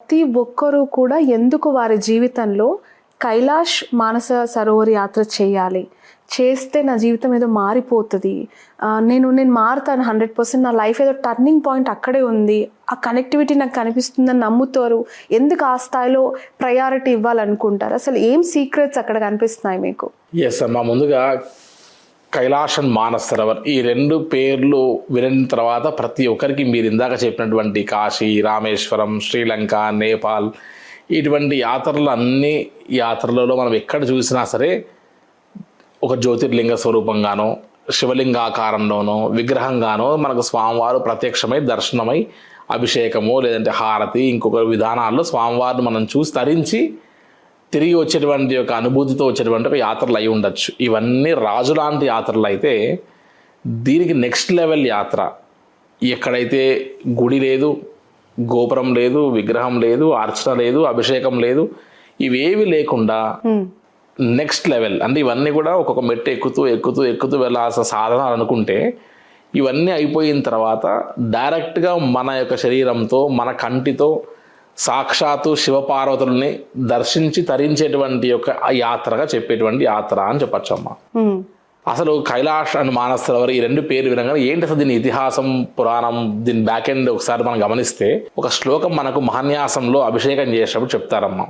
ప్రతి ఒక్కరూ కూడా ఎందుకు వారి జీవితంలో కైలాష్ మానస సరోవర్ యాత్ర చేయాలి, చేస్తే నా జీవితం ఏదో మారిపోతుంది, నేను మారుతాను 100%, నా లైఫ్ ఏదో టర్నింగ్ పాయింట్ అక్కడే ఉంది, ఆ కనెక్టివిటీ నాకు కనిపిస్తుందని నమ్ముతారు, ఎందుకు ఆ స్థాయిలో ప్రయారిటీ ఇవ్వాలనుకుంటారు? అసలు ఏం సీక్రెట్స్ అక్కడ కనిపిస్తున్నాయి మీకు? ఎస్ అమ్మా, ముందుగా కైలాష్ అండ్ మానస్ సరోవర్ ఈ రెండు పేర్లు వినిన తర్వాత ప్రతి ఒక్కరికి మీరు ఇందాక చెప్పినటువంటి కాశీ, రామేశ్వరం, శ్రీలంక, నేపాల్ ఇటువంటి యాత్రలు అన్ని యాత్రలలో మనం ఎక్కడ చూసినా సరే ఒక జ్యోతిర్లింగ స్వరూపంగానో శివలింగాకారంలోనో విగ్రహంగానో మనకు స్వామివారు ప్రత్యక్షమై దర్శనమై అభిషేకము లేదంటే హారతి ఇంకొక విధానాల్లో స్వామివారిని మనం చూసి తరించి తిరిగి వచ్చేటువంటి ఒక అనుభూతితో వచ్చేటువంటి ఒక యాత్రలు అయి ఉండొచ్చు. ఇవన్నీ రాజు లాంటి యాత్రలు అయితే దీనికి నెక్స్ట్ లెవెల్ యాత్ర. ఎక్కడైతే గుడి లేదు, గోపురం లేదు, విగ్రహం లేదు, అర్చన లేదు, అభిషేకం లేదు, ఇవేవి లేకుండా నెక్స్ట్ లెవెల్ అంటే ఇవన్నీ కూడా ఒక్కొక్క మెట్టు ఎక్కుతూ ఎక్కుతూ ఎక్కుతూ వెళ్ళాల్సిన సాధనాలు అనుకుంటే ఇవన్నీ అయిపోయిన తర్వాత డైరెక్ట్గా మన యొక్క శరీరంతో మన కంటితో సాక్షాత్తు శివపార్వతుల్ని దర్శించి తరించేటువంటి యొక్క యాత్రగా చెప్పేటువంటి యాత్ర అని చెప్పచ్చమ్మా. అసలు కైలాష్ అండ్ మానస్ సరోవర్ ఈ రెండు పేర్లు వినగానే ఏంటి అసలు దీని ఇతిహాసం, పురాణం, దీని బ్యాక్ ఎండ్ ఒకసారి మనం గమనిస్తే ఒక శ్లోకం మనకు మహాన్యాసంలో అభిషేకం చేసేటప్పుడు చెప్తారమ్మా.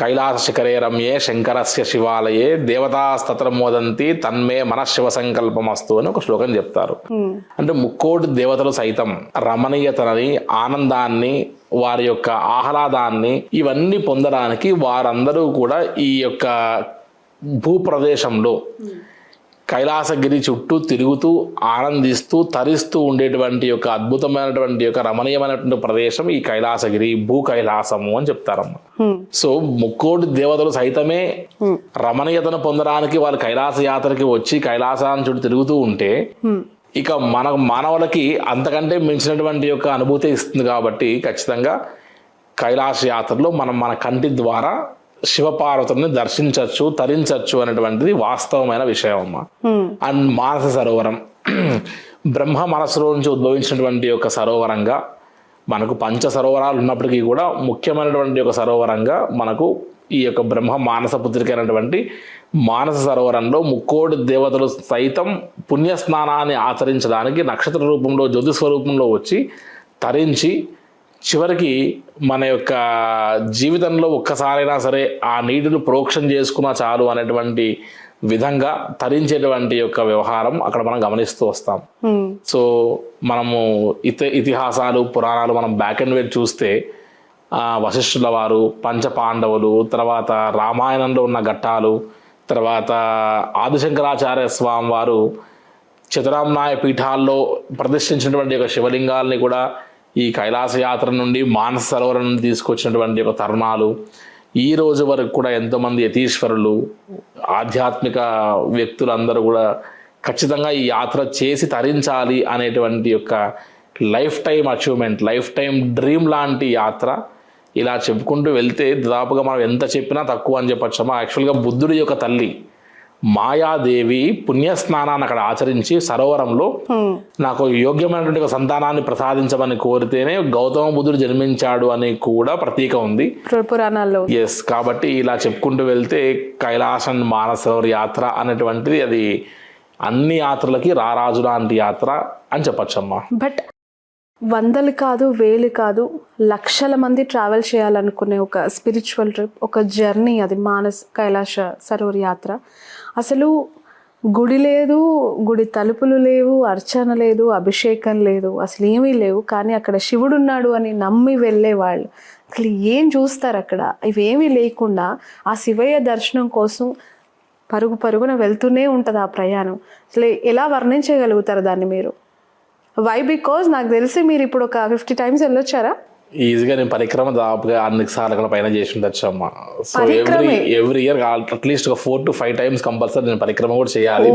కైలాస శిఖరే రమ్యే శంకరస్య శివాలయే దేవతాస్తత్ర మోదంతి తన్మే మన శివ సంకల్పమస్తు అని ఒక శ్లోకం చెప్తారు. అంటే ముక్కోటి దేవతలు సైతం రమణీయతని, ఆనందాన్ని, వారి యొక్క ఆహ్లాదాన్ని ఇవన్నీ పొందడానికి వారందరూ కూడా ఈ యొక్క భూప్రదేశంలో కైలాసగిరి చుట్టూ తిరుగుతూ ఆనందిస్తూ తరిస్తూ ఉండేటువంటి యొక్క అద్భుతమైనటువంటి యొక్క రమణీయమైనటువంటి ప్రదేశం ఈ కైలాసగిరి, భూ కైలాసము అని చెప్తారమ్మ. సో ముక్కోటి దేవతలు సైతమే రమణీయతను పొందడానికి వాళ్ళు కైలాస యాత్రకి వచ్చి కైలాసాన్ని చుట్టూ తిరుగుతూ ఉంటే ఇక మన మానవులకి అంతకంటే మించినటువంటి యొక్క అనుభూతి ఇస్తుంది. కాబట్టి ఖచ్చితంగా కైలాస యాత్రలో మనం మన కంటి ద్వారా శివపార్వతుల్ని దర్శించవచ్చు, తరించవచ్చు అనేటువంటిది వాస్తవమైన విషయం అమ్మ. అండ్ మానస సరోవరం బ్రహ్మ మనస్సులో నుంచి ఉద్భవించినటువంటి యొక్క సరోవరంగా మనకు పంచ సరోవరాలు ఉన్నప్పటికీ కూడా ముఖ్యమైనటువంటి ఒక సరోవరంగా మనకు ఈ యొక్క బ్రహ్మ మానస పుత్రికైనటువంటి మానస సరోవరంలో ముక్కోటి దేవతలు సైతం పుణ్యస్నానాన్ని ఆచరించడానికి నక్షత్ర రూపంలో జ్యోతి స్వరూపంలో వచ్చి తరించి చివరికి మన యొక్క జీవితంలో ఒక్కసారైనా సరే ఆ నీటిని ప్రోక్షణ చేసుకున్నా చాలు అనేటువంటి విధంగా తరించేటువంటి యొక్క వ్యవహారం అక్కడ మనం గమనిస్తూ వస్తాం. సో మనము ఇతిహాసాలు పురాణాలు మనం బ్యాక్ అండ్ వేర్ చూస్తే వశిష్ఠుల వారు, పంచ పాండవులు, తర్వాత రామాయణంలో ఉన్న ఘట్టాలు, తర్వాత ఆదిశంకరాచార్య స్వామి వారు చతురామ్నాయ పీఠాల్లో ప్రతిష్ఠించినటువంటి యొక్క శివలింగాల్ని కూడా ఈ కైలాస యాత్ర నుండి మానస సరోవరం నుండి తీసుకొచ్చినటువంటి యొక్క తరుణాలు ఈ రోజు వరకు కూడా ఎంతోమంది యతీశ్వరులు, ఆధ్యాత్మిక వ్యక్తులందరూ కూడా ఖచ్చితంగా ఈ యాత్ర చేసి తరించాలి అనేటువంటి యొక్క life time achievement, life time dream లాంటి యాత్ర. ఇలా చెప్పుకుంటూ వెళ్తే దాదాపుగా మనం ఎంత చెప్పినా తక్కువ అని చెప్పచ్చమ్మా. యాక్చువల్గా బుద్ధుడి యొక్క తల్లి మాయాదేవి పుణ్యస్నానాన్ని అక్కడ ఆచరించి సరోవరంలో నాకు యోగ్యమైనటువంటి ఒక సంతానాన్ని ప్రసాదించమని కోరితేనే గౌతమ బుద్ధుడు జన్మించాడు అని కూడా ప్రతీక ఉంది పురాణాల్లో. ఎస్, కాబట్టి ఇలా చెప్పుకుంటూ వెళ్తే కైలాసం మానస సరోవర్ యాత్ర అనేటువంటిది అది అన్ని యాత్రలకి రారాజు లాంటి యాత్ర అని చెప్పచ్చమ్మా. బట్ వందలు కాదు, వేలు కాదు, లక్షల మంది ట్రావెల్ చేయాలనుకునే ఒక స్పిరిచువల్ ట్రిప్, ఒక జర్నీ అది మానస్ కైలాస సరోవర్ యాత్ర. అసలు గుడి లేదు, గుడి తలుపులు లేవు, అర్చన లేదు, అభిషేకం లేదు, అసలు ఏమీ లేవు. కానీ అక్కడ శివుడు ఉన్నాడు అని నమ్మి వెళ్ళేవాళ్ళు అసలు ఏం చూస్తారు అక్కడ? ఇవేమీ లేకుండా ఆ శివయ్య దర్శనం కోసం పరుగు పరుగున వెళ్తూనే ఉంటుంది ఆ ప్రయాణం. అసలు ఎలా వర్ణించగలుగుతారు దాన్ని మీరు? వై? బికాజ్ నాకు తెలిసి మీరు ఇప్పుడు ఒక 50 times వెళ్ళొచ్చారా? ఈజీగా నేను పరిక్రమ దాదాపుగా 6 సార్లు పైన చేసి ఉండొచ్చు అమ్మా. సో ఎవ్రీ ఇయర్ అట్లీస్ట్ ఒక 4 to 5 times కంపల్సరీ నేను పరిక్రమ కూడా చేయాలి.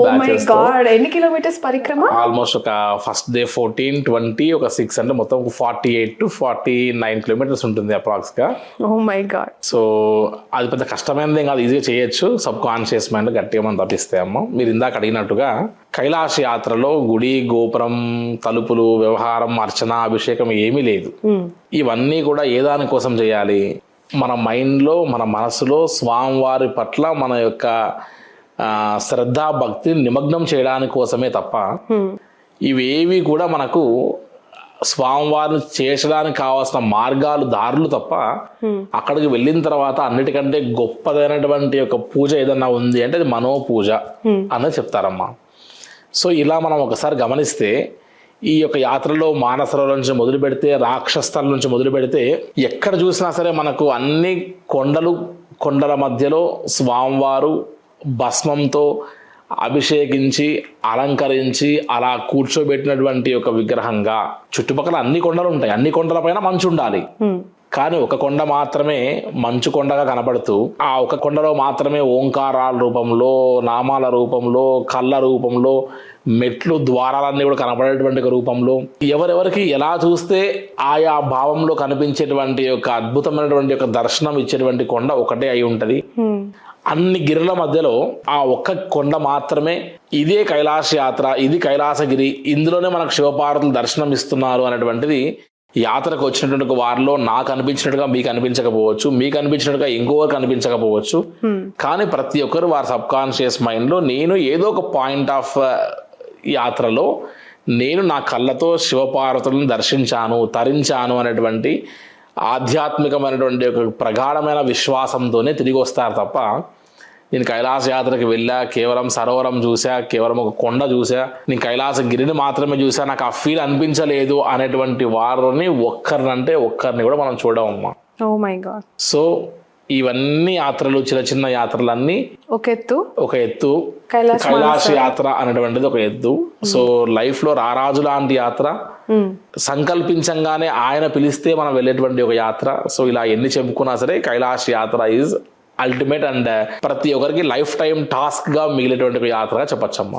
ఎన్ని కిలోమీటర్స్ పరిక్రమ? ఆల్మోస్ట్ ఒక ఫస్ట్ డే 14, 20, ఒక 6 అంటే మొత్తం 48 to 49 kilometers ఉంటుంది అప్రాక్స్ గా. ఓ మై గాడ్. సో అది పెద్ద కష్టమైనది కాదు, ఈజీగా చేయొచ్చు. సబ్ కాన్షియస్ మైండ్ గట్టిగా మనం తప్పిస్తే అమ్మ. మీరు ఇందాక అడిగినట్టుగా కైలాస యాత్రలో గుడి గోపురం తలుపులు వ్యవహారం అర్చన అభిషేకం ఏమీ లేదు. ఇవన్నీ కూడా ఏ దాని కోసం చేయాలి? మన మైండ్లో మన మనసులో స్వామివారి పట్ల మన యొక్క శ్రద్ధా భక్తిని నిమగ్నం చేయడానికి కోసమే తప్ప ఇవేవి కూడా మనకు స్వామివారిని చేర్చడానికి కావాల్సిన మార్గాలు దారులు తప్ప అక్కడికి వెళ్ళిన తర్వాత అన్నిటికంటే గొప్పదైనటువంటి ఒక పూజ ఏదన్నా ఉంది అంటే అది మనో పూజ అన్నది చెప్తారమ్మా. సో ఇలా మనం ఒకసారి గమనిస్తే ఈ యొక్క యాత్రలో మానసరోవరం నుంచి మొదలు పెడితే రాక్షస్థలం నుంచి మొదలు పెడితే ఎక్కడ చూసినా సరే మనకు అన్ని కొండల మధ్యలో స్వామివారు భస్మంతో అభిషేకించి అలంకరించి అలా కూర్చోబెట్టినటువంటి ఒక విగ్రహంగా. చుట్టుపక్కల అన్ని కొండలు ఉంటాయి, అన్ని కొండల పైన మంచు ఉండాలి, కానీ ఒక కొండ మాత్రమే మంచు కొండగా కనబడుతూ ఆ ఒక కొండలో మాత్రమే ఓంకారాల రూపంలో నామాల రూపంలో కళ్ళ రూపంలో మెట్లు ద్వారాలన్నీ కూడా కనబడేటువంటి ఒక రూపంలో ఎవరెవరికి ఎలా చూస్తే ఆయా భావంలో కనిపించేటువంటి ఒక అద్భుతమైనటువంటి ఒక దర్శనం ఇచ్చేటువంటి కొండ ఒకటే అయి ఉంటది. అన్ని గిరుల మధ్యలో ఆ ఒక్క కొండ మాత్రమే ఇదే కైలాస యాత్ర, ఇది కైలాసగిరి, ఇందులోనే మనకు శివపార్వతులు దర్శనం ఇస్తున్నారు అనేటువంటిది యాత్రకు వచ్చినటువంటి వారిలో నాకు అనిపించినట్టుగా మీకు అనిపించకపోవచ్చు, మీకు అనిపించినట్టుగా ఇంకొకరికి అనిపించకపోవచ్చు, కానీ ప్రతి ఒక్కరు వారి సబ్ కాన్షియస్ మైండ్లో నేను ఏదో ఒక పాయింట్ ఆఫ్ యాత్రలో నేను నా కళ్ళతో శివపార్వతులను దర్శించాను తరించాను అనేటువంటి ఆధ్యాత్మికమైనటువంటి ఒక ప్రగాఢమైన విశ్వాసంతోనే తిరిగి వస్తారు తప్ప నేను కైలాస యాత్రకి వెళ్ళా కేవలం సరోవరం చూసా, కేవలం ఒక కొండ చూసా, నేను కైలాస గిరిని మాత్రమే చూసా, నాకు ఆ ఫీల్ అనిపించలేదు అనేటువంటి వారిని ఒక్కరిని కూడా మనం చూడమమ్మా. Oh my god. సో ఇవన్నీ యాత్రలు చిన్న చిన్న యాత్రలన్నీ ఒక ఎత్తు కైలాస యాత్ర అనేటువంటిది ఒక ఎత్తు. సో లైఫ్ లో రారాజు లాంటి యాత్ర, సంకల్పించంగానే ఆయన పిలిస్తే మనం వెళ్ళేటువంటి ఒక యాత్ర. సో ఇలా ఎన్ని చెప్పుకున్నా సరే కైలాస యాత్ర ఈజ్ అల్టిమేట్ అండ్ ప్రతి ఒక్కరికి లైఫ్ టైం టాస్క్ గా మిగిలేటువంటి ఒక యాత్రగా చెప్పచ్చమ్మా.